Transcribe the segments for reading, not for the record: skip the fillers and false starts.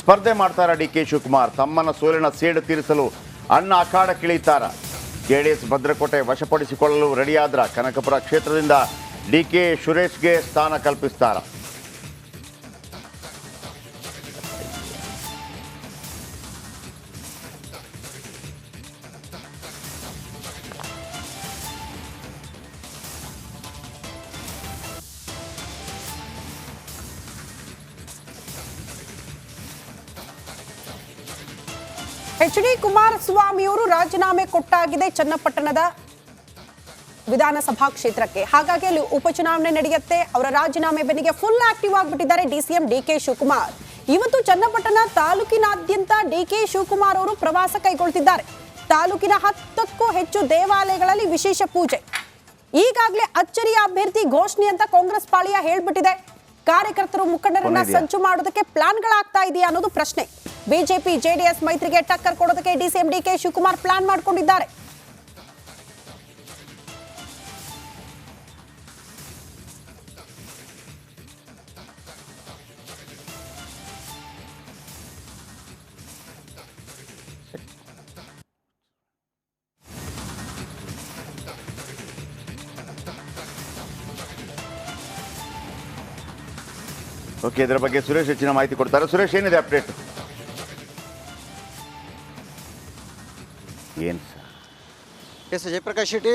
ಸ್ಪರ್ಧೆ ಮಾಡ್ತಾರ ಡಿಕೆ ಶಿವಕುಮಾರ್. ತಮ್ಮನ್ನ ಸೋಲಿನ ಸೇಡು ತೀರಿಸಲು ಅಣ್ಣ ಅಖಾಡಕ್ಕಿಳಿತಾರ. ಜೆಡಿಎಸ್ ಭದ್ರಕೋಟೆ ವಶಪಡಿಸಿಕೊಳ್ಳಲು ರೆಡಿಯಾದ್ರ ಕನಕಪುರ ಕ್ಷೇತ್ರದಿಂದ ಡಿಕೆ ಸುರೇಶ್ಗೆ ಸ್ಥಾನ ಕಲ್ಪಿಸ್ತಾರ. ಎಚ್ ಡಿ ಕುಮಾರಸ್ವಾಮಿಯವರು ರಾಜೀನಾಮೆ ಕೊಟ್ಟಾಗಿದೆ ಚನ್ನಪಟ್ಟಣದ ವಿಧಾನಸಭಾ ಕ್ಷೇತ್ರಕ್ಕೆ. ಹಾಗಾಗಿ ಅಲ್ಲಿ ಉಪಚುನಾವಣೆ ನಡೆಯುತ್ತೆ. ಅವರ ರಾಜೀನಾಮೆ ಬೆನ್ನಿಗೆ ಫುಲ್ ಆಕ್ಟಿವ್ ಆಗಿಬಿಟ್ಟಿದ್ದಾರೆ ಡಿಸಿಎಂ ಡಿಕೆ ಶಿವಕುಮಾರ್. ಇವತ್ತು ಚನ್ನಪಟ್ಟಣ ತಾಲೂಕಿನಾದ್ಯಂತ ಡಿಕೆ ಶಿವಕುಮಾರ್ ಅವರು ಪ್ರವಾಸ ಕೈಗೊಳ್ತಿದ್ದಾರೆ. ತಾಲೂಕಿನ 10ಕ್ಕೂ ಹೆಚ್ಚು ದೇವಾಲಯಗಳಲ್ಲಿ ವಿಶೇಷ ಪೂಜೆ. ಈಗಾಗಲೇ ಅಚ್ಚರಿಯ ಅಭ್ಯರ್ಥಿ ಘೋಷಣೆ ಅಂತ ಕಾಂಗ್ರೆಸ್ ಪಾಳಿಯ ಹೇಳ್ಬಿಟ್ಟಿದೆ. ಕಾರ್ಯಕರ್ತರು ಮುಖಂಡರನ್ನ ಸಂಚು ಮಾಡೋದಕ್ಕೆ ಪ್ಲಾನ್ಗಳಾಗ್ತಾ ಇದೆಯಾ ಅನ್ನೋದು ಪ್ರಶ್ನೆ. ಬಿಜೆಪಿ ಜೆಡಿಎಸ್ ಮೈತ್ರಿಗೆ ಟಕ್ಕರ್ ಕೊಡೋದಕ್ಕೆ ಡಿಸಿಎಂ ಡಿಕೆ ಶಿವಕುಮಾರ್ ಪ್ಲಾನ್ ಮಾಡಿಕೊಂಡಿದ್ದಾರೆ. ಓಕೆ, ಇದರ ಬಗ್ಗೆ ಸುರೇಶ್ ಹೆಚ್ಚಿನ ಮಾಹಿತಿ ಕೊಡ್ತಾರೆ. ಸುರೇಶ್, ಏನಿದೆ ಅಪ್ಡೇಟ್? ಏನು ಸರ್? ಎಸ್ ಜಯಪ್ರಕಾಶ್ ಶೆಟ್ಟಿ,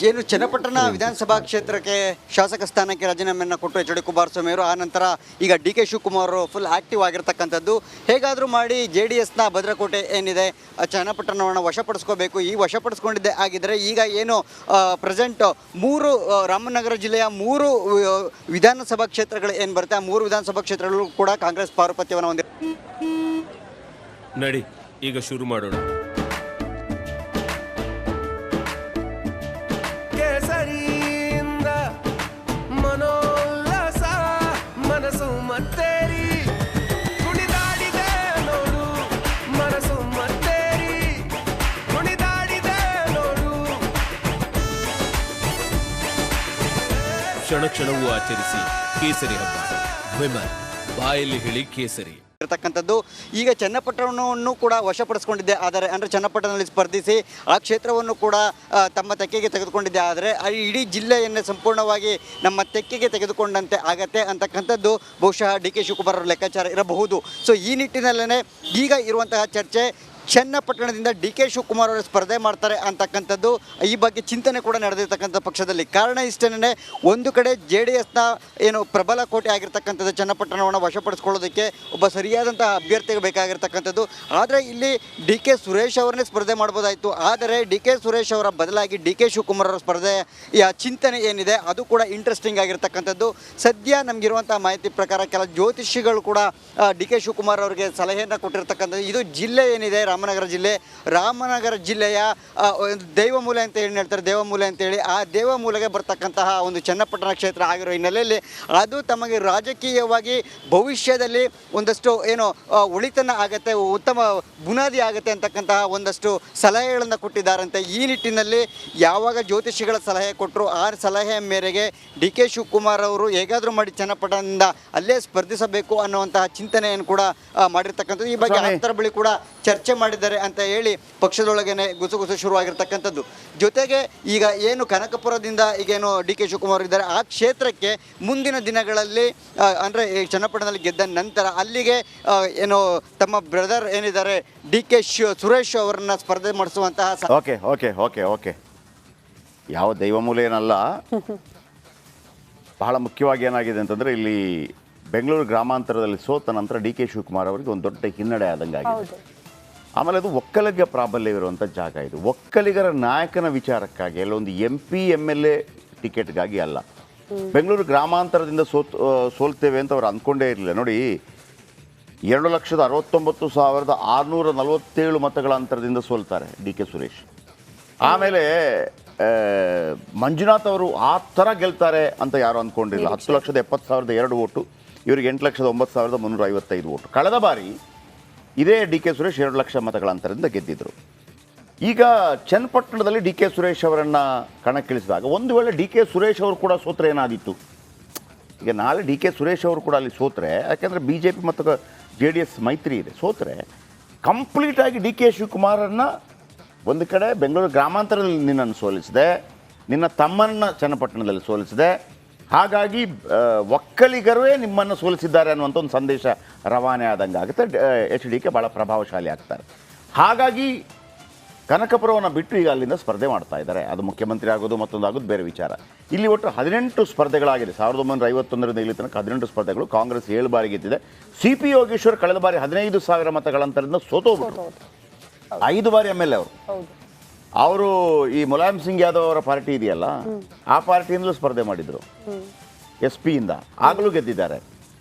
ಏನು ಚನ್ನಪಟ್ಟಣ ವಿಧಾನಸಭಾ ಕ್ಷೇತ್ರಕ್ಕೆ ಶಾಸಕ ಸ್ಥಾನಕ್ಕೆ ರಾಜೀನಾಮೆಯನ್ನು ಕೊಟ್ಟು ಎಚ್ ಡಿ ಕುಮಾರಸ್ವಾಮಿ ಅವರು, ಆ ನಂತರ ಈಗ D K Shivakumar full active ಆಗಿರ್ತಕ್ಕಂಥದ್ದು. ಹೇಗಾದರೂ ಮಾಡಿ JDSನ ಭದ್ರಕೋಟೆ ಏನಿದೆ ಚನ್ನಪಟ್ಟಣವನ್ನು ವಶಪಡಿಸ್ಕೋಬೇಕು. ಈ ವಶಪಡಿಸ್ಕೊಂಡಿದ್ದೆ ಆಗಿದ್ದರೆ ಈಗ ಏನು ಪ್ರೆಸೆಂಟ್ 3 ರಾಮನಗರ ಜಿಲ್ಲೆಯ 3 ವಿಧಾನಸಭಾ ಕ್ಷೇತ್ರಗಳು ಏನು ಬರುತ್ತೆ, ಆ 3 ವಿಧಾನಸಭಾ ಕ್ಷೇತ್ರಗಳು ಕೂಡ ಕಾಂಗ್ರೆಸ್ ಪಾರುಪತ್ಯವನ್ನು ಹೊಂದಿದೆ. ನಡಿ ಈಗ ಶುರು ಮಾಡೋಣ. ಮನೋಲ್ಲಾಸ ಮನಸ್ಸು ಮತ್ತೇರಿ ಕುಣಿದಾಡಿದೆ ನೋಡು, ಮನಸ್ಸು ಮತ್ತೇರಿ ಕುಣಿದಾಡಿದೆ ನೋಡು. ಕ್ಷಣ ಕ್ಷಣವೂ ಆಚರಿಸಿ ಕೇಸರಿ ಹಬ್ಬ. ವಿಮಲ್ ಬಾಯಲ್ಲಿ ಹೇಳಿ ಕೇಸರಿ ಇರತಕ್ಕಂಥದ್ದು. ಈಗ ಚನ್ನಪಟ್ಟಣವನ್ನು ಕೂಡ ವಶಪಡಿಸ್ಕೊಂಡಿದ್ದೆ ಆದರೆ ಅಂದರೆ ಚನ್ನಪಟ್ಟಣದಲ್ಲಿ ಸ್ಪರ್ಧಿಸಿ ಆ ಕ್ಷೇತ್ರವನ್ನು ಕೂಡ ತಮ್ಮ ತೆಕ್ಕೆಗೆ ತೆಗೆದುಕೊಂಡಿದ್ದೆ ಆದರೆ ಇಡೀ ಜಿಲ್ಲೆಯನ್ನೇ ಸಂಪೂರ್ಣವಾಗಿ ನಮ್ಮ ತೆಕ್ಕೆಗೆ ತೆಗೆದುಕೊಂಡಂತೆ ಆಗತ್ತೆ ಅಂತಕ್ಕಂಥದ್ದು ಬಹುಶಃ ಡಿ ಕೆ ಶಿವಕುಮಾರ್ ಅವರ ಲೆಕ್ಕಾಚಾರ ಇರಬಹುದು. ಸೊ ಈ ನಿಟ್ಟಿನಲ್ಲೇ ಈಗ ಇರುವಂತಹ ಚರ್ಚೆ ಚನ್ನಪಟ್ಟಣದಿಂದ ಡಿ ಕೆ ಶಿವಕುಮಾರ್ ಅವರು ಸ್ಪರ್ಧೆ ಮಾಡ್ತಾರೆ ಅಂತಕ್ಕಂಥದ್ದು. ಈ ಬಗ್ಗೆ ಚಿಂತನೆ ಕೂಡ ನಡೆದಿರ್ತಕ್ಕಂಥ ಪಕ್ಷದಲ್ಲಿ. ಕಾರಣ ಇಷ್ಟೇ, ಒಂದು ಕಡೆ JDSನ ಏನು ಪ್ರಬಲ ಕೋಟೆ ಆಗಿರ್ತಕ್ಕಂಥದ್ದು ಚನ್ನಪಟ್ಟಣವನ್ನು ವಶಪಡಿಸ್ಕೊಳ್ಳೋದಕ್ಕೆ ಒಬ್ಬ ಸರಿಯಾದಂತಹ ಅಭ್ಯರ್ಥಿಗೆ ಬೇಕಾಗಿರ್ತಕ್ಕಂಥದ್ದು. ಆದರೆ ಇಲ್ಲಿ ಡಿ ಕೆ ಸುರೇಶ್ ಅವರನ್ನೇ ಸ್ಪರ್ಧೆ ಮಾಡ್ಬೋದಾಯಿತು. ಆದರೆ ಡಿ ಕೆ ಸುರೇಶ್ ಅವರ ಬದಲಾಗಿ ಡಿ ಕೆ ಶಿವಕುಮಾರ್ ಅವರ ಸ್ಪರ್ಧೆಯ ಚಿಂತನೆ ಏನಿದೆ ಅದು ಕೂಡ ಇಂಟ್ರೆಸ್ಟಿಂಗ್ ಆಗಿರ್ತಕ್ಕಂಥದ್ದು. ಸದ್ಯ ನಮಗಿರುವಂಥ ಮಾಹಿತಿ ಪ್ರಕಾರ ಕೆಲ ಜ್ಯೋತಿಷಿಗಳು ಕೂಡ ಡಿ ಕೆ ಶಿವಕುಮಾರ್ ಅವರಿಗೆ ಸಲಹೆಯನ್ನು ಕೊಟ್ಟಿರ್ತಕ್ಕಂಥದ್ದು. ಇದು ಜಿಲ್ಲೆ ಏನಿದೆ ರಾಮನಗರ ಜಿಲ್ಲೆಯ ದೈವಮೂಲೆ ಅಂತ ಏನು ಹೇಳ್ತಾರೆ, ದೇವಮೂಲೆ ಅಂತೇಳಿ, ಆ ದೇವಮೂಲೆಗೆ ಬರ್ತಕ್ಕಂತಹ ಒಂದು ಚನ್ನಪಟ್ಟಣ ಕ್ಷೇತ್ರ ಆಗಿರೋ ಹಿನ್ನೆಲೆಯಲ್ಲಿ ಅದು ತಮಗೆ ರಾಜಕೀಯವಾಗಿ ಭವಿಷ್ಯದಲ್ಲಿ ಒಂದಷ್ಟು ಏನು ಒಳಿತನ ಆಗುತ್ತೆ, ಉತ್ತಮ ಬುನಾದಿ ಆಗುತ್ತೆ ಅಂತಕ್ಕಂತಹ ಒಂದಷ್ಟು ಸಲಹೆಗಳನ್ನು ಕೊಟ್ಟಿದ್ದಾರಂತೆ. ಈ ನಿಟ್ಟಿನಲ್ಲಿ ಯಾವಾಗ ಜ್ಯೋತಿಷಿಗಳ ಸಲಹೆ ಕೊಟ್ಟರು ಆ ಸಲಹೆಯ ಮೇರೆಗೆ ಡಿ ಕೆ ಶಿವಕುಮಾರ್ ಅವರು ಹೇಗಾದರೂ ಮಾಡಿ ಚನ್ನಪಟ್ಟಣದಿಂದ ಅಲ್ಲೇ ಸ್ಪರ್ಧಿಸಬೇಕು ಅನ್ನುವಂತಹ ಚಿಂತನೆಯನ್ನು ಕೂಡ ಮಾಡಿರ್ತಕ್ಕಂಥದ್ದು. ಈ ಬಗ್ಗೆ ಆಪ್ತರ ಬಳಿ ಕೂಡ ಚರ್ಚೆ ಮಾಡಿದ್ದಾರೆ ಅಂತ ಹೇಳಿ ಪಕ್ಷದೊಳಗೇನೆ ಗುಸುಗುಸು ಶುರುವಾಗಿರ್ತಕ್ಕಂಥದ್ದು. ಜೊತೆಗೆ ಈಗ ಏನು ಕನಕಪುರದಿಂದ ಈಗೇನು ಡಿ ಕೆ ಶಿವಕುಮಾರ್ ಇದ್ದಾರೆ ಆ ಕ್ಷೇತ್ರಕ್ಕೆ ಮುಂದಿನ ದಿನಗಳಲ್ಲಿ ಅಂದರೆ ಚನ್ನಪಟ್ಟಣದಲ್ಲಿ ಗೆದ್ದ ನಂತರ ಅಲ್ಲಿಗೆ ಏನು ತಮ್ಮ ಬ್ರದರ್ ಏನಿದ್ದಾರೆ ಡಿ ಕೆ ಸುರೇಶ್ ಅವರನ್ನ ಸ್ಪರ್ಧೆ ಮಾಡಿಸುವಂತಹ ಓಕೆ ಓಕೆ ಓಕೆ ಓಕೆ ಯಾವ ದೈವಮೂಲೆ ಏನಲ್ಲ. ಬಹಳ ಮುಖ್ಯವಾಗಿ ಏನಾಗಿದೆ ಅಂತಂದರೆ, ಇಲ್ಲಿ ಬೆಂಗಳೂರು ಗ್ರಾಮಾಂತರದಲ್ಲಿ ಸೋತ ನಂತರ ಡಿ ಕೆ ಶಿವಕುಮಾರ್ ಅವರಿಗೆ ಒಂದು ದೊಡ್ಡ ಹಿನ್ನಡೆ ಆದಂಗೆ ಆಗಿದೆ. ಆಮೇಲೆ ಅದು ಒಕ್ಕಲಿಗ ಪ್ರಾಬಲ್ಯವಿರುವಂಥ ಜಾಗ. ಇದು ಒಕ್ಕಲಿಗರ ನಾಯಕನ ವಿಚಾರಕ್ಕಾಗಿ ಅಲ್ಲೊಂದು MP MLA ಟಿಕೆಟ್ಗಾಗಿ ಅಲ್ಲ. ಬೆಂಗಳೂರು ಗ್ರಾಮಾಂತರದಿಂದ ಸೋಲ್ತೇವೆ ಅಂತ ಅವ್ರು ಅಂದ್ಕೊಂಡೇ ಇರಲಿಲ್ಲ. ನೋಡಿ, 2,69,647 ಮತಗಳ ಅಂತರದಿಂದ ಸೋಲ್ತಾರೆ ಡಿ ಕೆ ಸುರೇಶ್. ಆಮೇಲೆ ಮಂಜುನಾಥ್ ಅವರು ಆ ಥರ ಗೆಲ್ತಾರೆ ಅಂತ ಯಾರು ಅಂದ್ಕೊಂಡಿರಲಿಲ್ಲ. 10,70,2 ಓಟು, ಇವರಿಗೆ 8,09,355 ಓಟು. ಕಳೆದ ಬಾರಿ ಇದೇ ಡಿ ಕೆ ಸುರೇಶ್ 2 ಲಕ್ಷ ಮತಗಳ ಅಂತರದಿಂದ ಗೆದ್ದಿದ್ರು. ಈಗ ಚನ್ನಪಟ್ಟಣದಲ್ಲಿ ಡಿ ಕೆ ಸುರೇಶ್ ಅವರನ್ನು ಕಣಕ್ಕಿಳಿಸಿದಾಗ ಒಂದು ವೇಳೆ ಡಿ ಕೆ ಸುರೇಶ್ ಅವರು ಕೂಡ ಸೋತ್ರೆ ಏನಾದಿತ್ತು? ಈಗ ನಾಳೆ ಡಿ ಕೆ ಸುರೇಶ್ ಅವರು ಕೂಡ ಅಲ್ಲಿ ಸೋತ್ರೆ, ಯಾಕೆಂದರೆ BJP ಮತ್ತು JDS ಮೈತ್ರಿ ಇದೆ. ಸೋತ್ರೆ ಕಂಪ್ಲೀಟಾಗಿ ಡಿ ಕೆ ಶಿವಕುಮಾರನ್ನು ಒಂದು ಕಡೆ ಬೆಂಗಳೂರು ಗ್ರಾಮಾಂತರದಲ್ಲಿ ನಿನ್ನನ್ನು ಸೋಲಿಸಿದೆ, ನಿನ್ನ ತಮ್ಮನ್ನ ಚನ್ನಪಟ್ಟಣದಲ್ಲಿ ಸೋಲಿಸಿದೆ, ಹಾಗಾಗಿ ಒಕ್ಕಲಿಗರೇ ನಿಮ್ಮನ್ನು ಸೋಲಿಸಿದ್ದಾರೆ ಅನ್ನುವಂಥ ಒಂದು ಸಂದೇಶ ರವಾನೆ ಆದಂಗೆ ಆಗುತ್ತೆ. HDK ಭಾಳ ಪ್ರಭಾವಶಾಲಿ ಆಗ್ತಾರೆ. ಹಾಗಾಗಿ ಕನಕಪುರವನ್ನು ಬಿಟ್ಟು ಈಗ ಅಲ್ಲಿಂದ ಸ್ಪರ್ಧೆ ಮಾಡ್ತಾ ಇದ್ದಾರೆ. ಅದು ಮುಖ್ಯಮಂತ್ರಿ ಆಗೋದು ಮತ್ತೊಂದು ಆಗೋದು ಬೇರೆ ವಿಚಾರ. ಇಲ್ಲಿ ಒಟ್ಟು 18 ಸ್ಪರ್ಧೆಗಳಾಗಿದೆ. 1951ರಿಂದ ಇಲ್ಲಿ ತನಕ 18 ಸ್ಪರ್ಧೆಗಳು. ಕಾಂಗ್ರೆಸ್ 7 ಬಾರಿ ಗೆದ್ದಿದೆ. CP ಯೋಗೇಶ್ವರ್ ಕಳೆದ ಬಾರಿ 15,000 ಮತಗಳಂತರದಿಂದ ಸೋತೋಗ್ಬಿಟ್ರು. 5 ಬಾರಿ MLA ಅವರು ಈ ಮುಲಾಯಂ ಸಿಂಗ್ ಯಾದವ್ ಅವರ ಪಾರ್ಟಿ ಇದೆಯಲ್ಲ, ಆ ಪಾರ್ಟಿಯಿಂದಲೂ ಸ್ಪರ್ಧೆ ಮಾಡಿದರು. SP ಇಂದ ಆಗಲೂ ಗೆದ್ದಿದ್ದಾರೆ.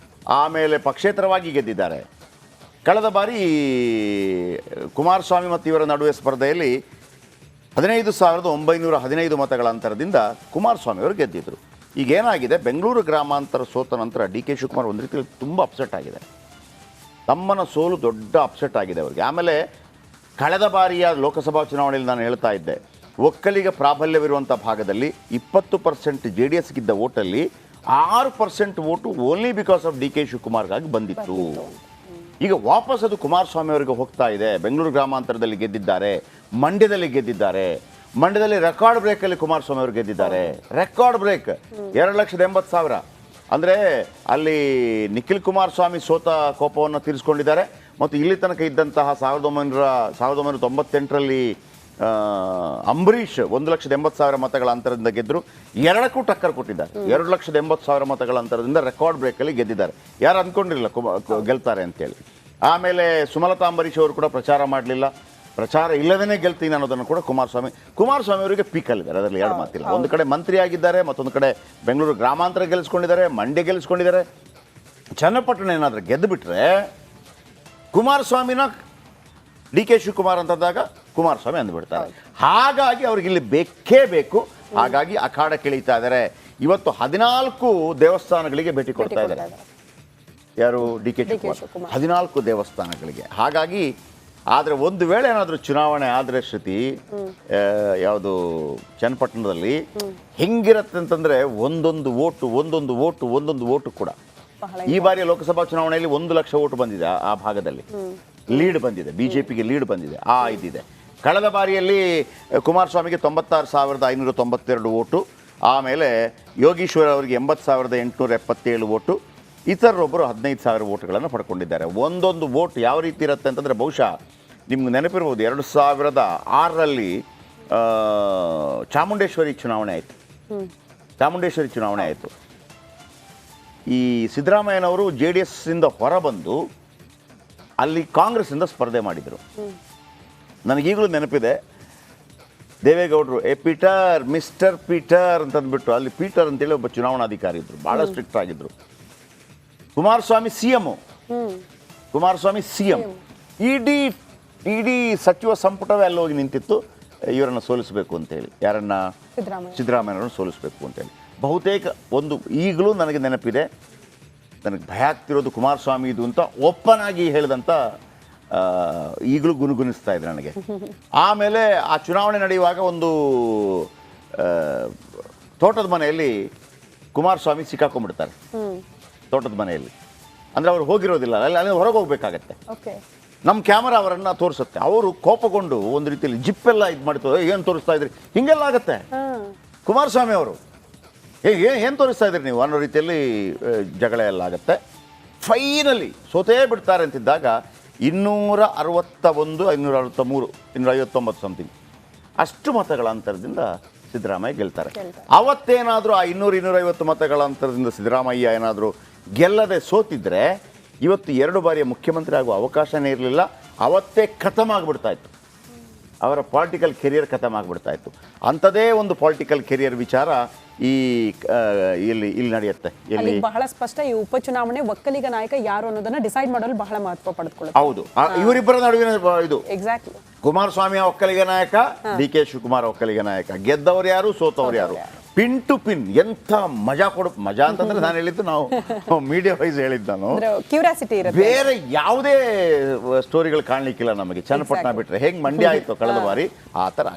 ಆಮೇಲೆ ಪಕ್ಷೇತರವಾಗಿ ಗೆದ್ದಿದ್ದಾರೆ. ಕಳೆದ ಬಾರಿ ಕುಮಾರಸ್ವಾಮಿ ಮತ್ತು ಇವರ ನಡುವೆ ಸ್ಪರ್ಧೆಯಲ್ಲಿ 15,915 ಮತಗಳ ಅಂತರದಿಂದ ಕುಮಾರಸ್ವಾಮಿ ಅವರು ಗೆದ್ದಿದ್ರು. ಈಗೇನಾಗಿದೆ, ಬೆಂಗಳೂರು ಗ್ರಾಮಾಂತರ ಸೋತ ನಂತರ ಡಿ ಕೆ ಶಿವಕುಮಾರ್ ಒಂದು ರೀತಿಯಲ್ಲಿ ತುಂಬ ಅಪ್ಸೆಟ್ ಆಗಿದೆ. ತಮ್ಮನ ಸೋಲು ದೊಡ್ಡ ಅಪ್ಸೆಟ್ ಆಗಿದೆ ಅವರಿಗೆ. ಆಮೇಲೆ ಕಳೆದ ಬಾರಿಯ ಲೋಕಸಭಾ ಚುನಾವಣೆಯಲ್ಲಿ ನಾನು ಹೇಳ್ತಾ ಇದ್ದೆ, ಒಕ್ಕಲಿಗ ಪ್ರಾಬಲ್ಯವಿರುವಂಥ ಭಾಗದಲ್ಲಿ 20% JDS ಗಿದ್ದ ಓಟಲ್ಲಿ 6% vote only because of D K ಶಿವಕುಮಾರ್ಗಾಗಿ ಬಂದಿತ್ತು. ಈಗ ವಾಪಸ್ ಅದು ಕುಮಾರಸ್ವಾಮಿ ಅವರಿಗೆ ಹೋಗ್ತಾ ಇದೆ. ಬೆಂಗಳೂರು ಗ್ರಾಮಾಂತರದಲ್ಲಿ ಗೆದ್ದಿದ್ದಾರೆ, ಮಂಡ್ಯದಲ್ಲಿ ಗೆದ್ದಿದ್ದಾರೆ. ಮಂಡ್ಯದಲ್ಲಿ ರೆಕಾರ್ಡ್ ಬ್ರೇಕಲ್ಲಿ ಕುಮಾರಸ್ವಾಮಿ ಅವರು ಗೆದ್ದಿದ್ದಾರೆ. Record break 2,80,000. ಅಂದರೆ ಅಲ್ಲಿ ನಿಖಿಲ್ ಕುಮಾರಸ್ವಾಮಿ ಸೋತ ಕೋಪವನ್ನು ತೀರಿಸ್ಕೊಂಡಿದ್ದಾರೆ. ಮತ್ತು ಇಲ್ಲಿ ತನಕ ಇದ್ದಂತಹ 1998ರಲ್ಲಿ ಅಂಬರೀಷ್ 1,80,000 ಮತಗಳ ಅಂತರದಿಂದ ಗೆದ್ದರು. 2ಕ್ಕೂ ಟಕ್ಕರ್ ಕೊಟ್ಟಿದ್ದಾರೆ. 2,80,000 ಮತಗಳ ಅಂತರದಿಂದ ರೆಕಾರ್ಡ್ ಬ್ರೇಕಲ್ಲಿ ಗೆದ್ದಿದ್ದಾರೆ. ಯಾರು ಅಂದ್ಕೊಂಡಿರಲಿಲ್ಲ ಗೆಲ್ತಾರೆ ಅಂತೇಳಿ. ಆಮೇಲೆ ಸುಮಲತಾ ಅಂಬರೀಷ್ ಅವರು ಕೂಡ ಪ್ರಚಾರ ಮಾಡಲಿಲ್ಲ. ಪ್ರಚಾರ ಇಲ್ಲದೇ ಗೆಲ್ತೀನಿ ಅನ್ನೋದನ್ನು ಕೂಡ ಕುಮಾರಸ್ವಾಮಿ ಅವರಿಗೆ ಪೀಕಲ್ಲಿದ್ದಾರೆ. ಅದರಲ್ಲಿ ಎರಡು ಮಾತಿಲ್ಲ. ಒಂದು ಕಡೆ ಮಂತ್ರಿ ಆಗಿದ್ದಾರೆ, ಮತ್ತೊಂದು ಕಡೆ ಬೆಂಗಳೂರು ಗ್ರಾಮಾಂತರ ಗೆಲ್ಲಿಸ್ಕೊಂಡಿದ್ದಾರೆ, ಮಂಡ್ಯ ಗೆಲ್ಲಿಸ್ಕೊಂಡಿದ್ದಾರೆ. ಚನ್ನಪಟ್ಟಣ ಏನಾದರೂ ಗೆದ್ದು ಬಿಟ್ರೆ ಕುಮಾರಸ್ವಾಮಿನ ಡಿ ಕೆ ಶಿವಕುಮಾರ್ ಅಂತಂದಾಗ ಕುಮಾರಸ್ವಾಮಿ ಅಂದ್ಬಿಡ್ತಾರೆ. ಹಾಗಾಗಿ ಅವ್ರಿಗೆ ಇಲ್ಲಿ ಬೇಕೇ ಬೇಕು. ಹಾಗಾಗಿ ಅಖಾಡ ಕೆಳೀತಾ ಇದ್ದಾರೆ. ಇವತ್ತು 14 ದೇವಸ್ಥಾನಗಳಿಗೆ ಭೇಟಿ ಕೊಡ್ತಾ ಇದ್ದಾರೆ. ಯಾರು? ಡಿ ಕೆ ಶಿವಕುಮಾರ್ 14 ದೇವಸ್ಥಾನಗಳಿಗೆ. ಹಾಗಾಗಿ ಆದರೆ ಒಂದು ವೇಳೆ ಏನಾದರೂ ಚುನಾವಣೆ ಆದರೆ ಶ್ರುತಿ, ಯಾವುದು ಚನ್ನಪಟ್ಟಣದಲ್ಲಿ ಹೆಂಗಿರುತ್ತೆ ಅಂತಂದರೆ ಒಂದೊಂದು ಓಟು ಕೂಡ ಈ ಬಾರಿಯ ಲೋಕಸಭಾ ಚುನಾವಣೆಯಲ್ಲಿ 1 ಲಕ್ಷ ಓಟು ಬಂದಿದೆ. ಆ ಭಾಗದಲ್ಲಿ ಲೀಡ್ ಬಂದಿದೆ, BJPಗೆ ಲೀಡ್ ಬಂದಿದೆ. ಇದಿದೆ. ಕಳೆದ ಬಾರಿಯಲ್ಲಿ ಕುಮಾರಸ್ವಾಮಿಗೆ 96,592 ಓಟು, ಆಮೇಲೆ ಯೋಗೀಶ್ವರ್ ಅವರಿಗೆ 80,877 ಓಟು, ಇತರರೊಬ್ಬರು 15,000 ಓಟುಗಳನ್ನು ಪಡ್ಕೊಂಡಿದ್ದಾರೆ. ಒಂದೊಂದು ಓಟ್ ಯಾವ ರೀತಿ ಇರುತ್ತೆ ಅಂತಂದರೆ, ಬಹುಶಃ ನಿಮ್ಗೆ ನೆನಪಿರ್ಬೋದು, 2006ರಲ್ಲಿ ಚಾಮುಂಡೇಶ್ವರಿ ಚುನಾವಣೆ ಆಯಿತು. ಈ ಸಿದ್ದರಾಮಯ್ಯನವರು JDS ಇಂದ ಹೊರಬಂದು ಅಲ್ಲಿ ಕಾಂಗ್ರೆಸ್ಸಿಂದ ಸ್ಪರ್ಧೆ ಮಾಡಿದರು. ನನಗೀಗಲೂ ನೆನಪಿದೆ, ದೇವೇಗೌಡರು ಪೀಟರ್, ಮಿಸ್ಟರ್ ಪೀಟರ್ ಅಂತಂದ್ಬಿಟ್ಟು, ಅಲ್ಲಿ ಪೀಟರ್ ಅಂತೇಳಿ ಒಬ್ಬ ಚುನಾವಣಾಧಿಕಾರಿ ಇದ್ದರು, ಭಾಳ ಸ್ಟ್ರಿಕ್ಟ್ ಆಗಿದ್ದರು. ಕುಮಾರಸ್ವಾಮಿ CM. ಇಡೀ ಸಚಿವ ಸಂಪುಟವೇ ಅಲ್ಲಿ ಹೋಗಿ ನಿಂತಿತ್ತು ಇವರನ್ನು ಸೋಲಿಸಬೇಕು ಅಂತೇಳಿ. ಯಾರನ್ನ? ಸಿದ್ದರಾಮಯ್ಯನವರನ್ನು ಸೋಲಿಸಬೇಕು ಅಂತೇಳಿ. ಬಹುತೇಕ ಈಗಲೂ ನನಗೆ ನೆನಪಿದೆ, ನನಗೆ ಭಯ ಆಗ್ತಿರೋದು ಕುಮಾರಸ್ವಾಮಿ ಇದು ಅಂತ ಓಪನ್ ಆಗಿ ಹೇಳಿದಂಥ ಈಗಲೂ ಗುನುಗುನಿಸ್ತಾ ಇದೆ ನನಗೆ. ಆಮೇಲೆ ಆ ಚುನಾವಣೆ ನಡೆಯುವಾಗ ಒಂದು ತೋಟದ ಮನೆಯಲ್ಲಿ ಕುಮಾರಸ್ವಾಮಿ ಸಿಕ್ಕಾಕೊಂಡ್ಬಿಡ್ತಾರೆ. ತೋಟದ ಮನೆಯಲ್ಲಿ ಅಂದರೆ ಅವ್ರು ಹೋಗಿರೋದಿಲ್ಲ, ಅಲ್ಲಿ ಹೊರಗೆ ಹೋಗ್ಬೇಕಾಗತ್ತೆ. ನಮ್ಮ ಕ್ಯಾಮರಾ ಅವರನ್ನು ತೋರಿಸುತ್ತೆ. ಅವರು ಕೋಪಗೊಂಡು ಒಂದು ರೀತಿಯಲ್ಲಿ ಜಿಪ್ಪೆಲ್ಲ ಇದು ಮಾಡ್ತಾರೆ. ಏನು ತೋರಿಸ್ತಾ ಇದ್ರಿ, ಹಿಂಗೆಲ್ಲ ಆಗುತ್ತೆ. ಕುಮಾರಸ್ವಾಮಿ ಅವರು ಏನು ತೋರಿಸ್ತಾ ಇದ್ರಿ ನೀವು ಅನ್ನೋ ರೀತಿಯಲ್ಲಿ ಜಗಳ ಎಲ್ಲ ಆಗುತ್ತೆ. ಫೈನಲಿ ಸೋತೇ ಬಿಡ್ತಾರೆ ಅಂತಿದ್ದಾಗ 261, 563, 259 ಸಮಥಿಂಗ್ ಅಷ್ಟು ಮತಗಳ ಅಂತರದಿಂದ ಸಿದ್ದರಾಮಯ್ಯ ಗೆಲ್ತಾರೆ. ಅವತ್ತೇನಾದರೂ ಆ 200-250 ಮತಗಳ ಅಂತರದಿಂದ ಸಿದ್ದರಾಮಯ್ಯ ಏನಾದರೂ ಗೆಲ್ಲದೆ ಸೋತಿದ್ರೆ ಇವತ್ತು 2 ಬಾರಿಯ ಮುಖ್ಯಮಂತ್ರಿ ಆಗುವ ಅವಕಾಶನೇ ಇರಲಿಲ್ಲ. ಅವತ್ತೇ ಖತಮ್ ಆಗಿಬಿಡ್ತಾ ಇತ್ತು, ಅವರ ಪೊಲಿಟಿಕಲ್ ಕೆರಿಯರ್ ಖತಮ್ ಆಗಿಬಿಡ್ತಾ ಇತ್ತು. ಅಂಥದೇ ಒಂದು ಪೊಲಿಟಿಕಲ್ ಕೆರಿಯರ್ ವಿಚಾರ ಇಲ್ಲಿ ನಡೆಯುತ್ತೆ. ಇಲ್ಲಿ ಬಹಳ ಸ್ಪಷ್ಟ, ಈ ಉಪಚುನಾವಣೆ ಒಕ್ಕಲಿಗ ನಾಯಕ ಯಾರು ಅನ್ನೋದನ್ನ ಡಿಸೈಡ್ ಮಾಡಲು ಬಹಳ ಮಹತ್ವ ಪಡೆದುಕೊಳ್ಳುತ್ತೆ. ಹೌದು, ಇವರಿಬ್ಬರ ನಡುವಿನ ಇದು. ಎಕ್ಸಾಕ್ಟ್ಲಿ. ಕುಮಾರಸ್ವಾಮಿ ಒಕ್ಕಲಿಗ ನಾಯಕ, ಡಿ ಕೆ ಶಿವಕುಮಾರ್ ಒಕ್ಕಲಿಗ ನಾಯಕ. ಗೆದ್ದವರು ಯಾರು, ಸೋತವರು ಯಾರು, ಪಿನ್ ಟು ಪಿನ್. ಎಂಥ ಮಜಾ ಅಂತಂದ್ರೆ ನಾನು ಹೇಳಿದ್ದು, ನಾವು ಮೀಡಿಯಾ ವೈಸ್ ಹೇಳಿದ್ದು, ನಾನು ಕ್ಯೂರಿಯಾಸಿಟಿ ಇರುತ್ತೆ. ಬೇರೆ ಯಾವುದೇ ಸ್ಟೋರಿಗಳು ಕಾಣಲಿಕ್ಕಿಲ್ಲ ನಮಗೆ. ಚನ್ನಪಟ್ಟಣ ಬಿಟ್ಟರೆ ಹೆಂಗೆ ಮಂಡ್ಯ ಆಯಿತು ಕಳೆದ ಬಾರಿ, ಆ ಥರ ಆಗುತ್ತೆ.